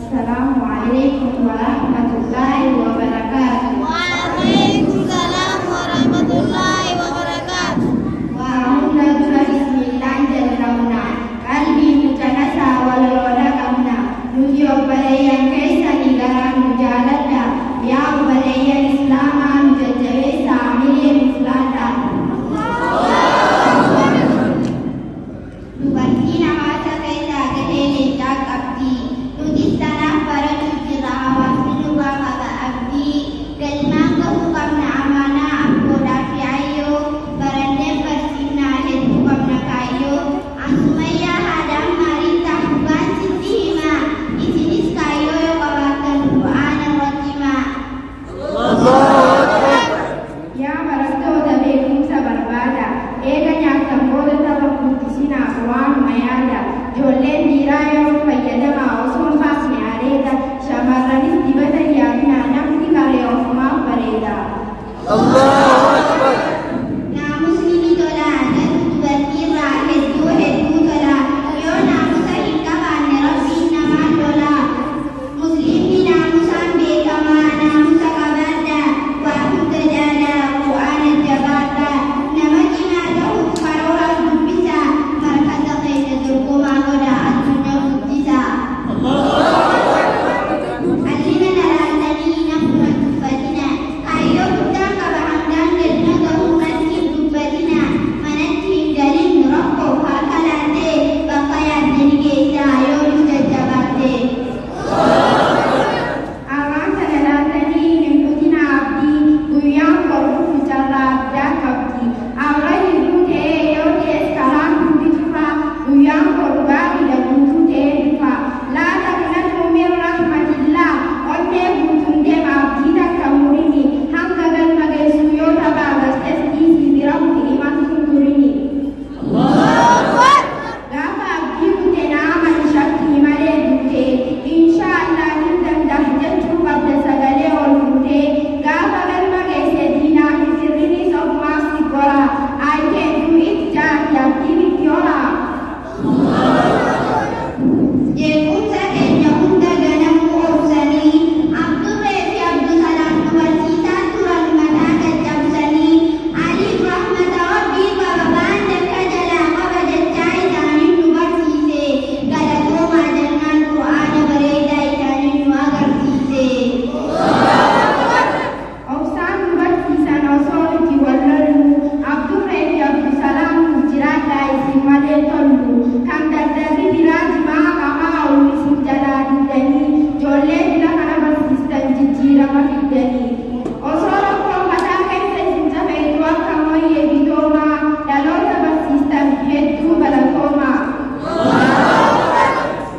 Assalamualaikum warahmatullahi wabarakatuh. Waalaikumsalam warahmatullahi wabarakatuh. Wa alhamdulillah bismillah jalramna qalbi mutanasa walawala kamna nuji obbaleyan kaisa nigaran mujalada ya obbaleyan islama mujajjabe saamiliyan islata dubartina mata kaisa gadele jakabdi nudistana para nujira wasminu baba abdi galma kamna amana abgoda fiayo barande persina hetu kamna kayo asmaya hadam marita bukan sitima isinis kayo yo kawakan Quran ratima ya barato da begum sabarbada ega nyakam boda tabakutisina Quran mayada jolle dirayo fayyada ma usul fasmi areda shamaranis dibata yabna namti kale ofma pareda Allahu Akbar. Na muslimi tola na tubatira hedu tola yo na musahika bane rabbi nama tola muslimi na musambe kama na musakabada wa kutajada Quran jabata nama kina tahu farora bisa markata kaita durkuma goda adunya kutisa alina nalatani nafra tufatina ayo kita kabahamdan gedna gahunan hidupatina manati dalin rokko hakalate bakaya denigesa ayo jajabate awan nalatani nimputina abdi guyam koru fucara abda kabdi awra hidute yo des kalam kutifa guyam koru bari da butute difa la takinatu min rahmatillah onne butunde abdi da kamurini hangagal magesu yo tabagas esdi sidiramti iman sunturini gafa abdi bute nama shakti male bute inshallah nindam dahjatu babda sagale ol bute gafa gal magese dina hisirini sokma sigora I can do it just abdi yola Jekunsa kenya hunda ganam ursani Abdul Refi Abdul Salam Nuwarsita Turan Mata Jabsani Alif Rahmat Rabbi Bababan Daka Jala Mabadacai Zanin Nuwarsise Galatoma Jangan Quran Bereda Ikanin Nuagarsise Oksan Nuwarsisa Nosol Jiwalalu Abdul Refi Abdul Salam Jirata Isimade Tolu Kanda Dari Biraj Mama Ulisim Jala Didani Jolle Bila Kana Basistan Jijira Mafidani Osoro Kwa Mataka Isesinja Faidwa Kamoye Bidoma Dalota Basistan Hedu Balatoma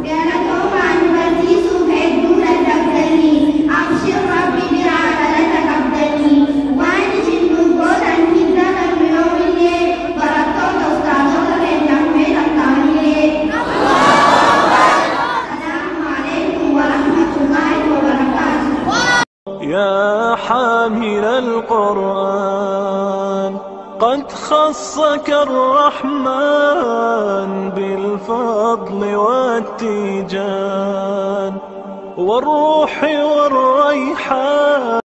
Galatoma Anubasisu Hedu Ladabdani Abshir Rabbi Birata Latakabdani Wani Shindu Godan Hidda Kamiyomile Barato Dostano Renyam Melataniye Assalamualaikum warahmatullahi wabarakatuh. يا حامل القرآن قد خصك الرحمن بالفضل والتيجان والروح والريحان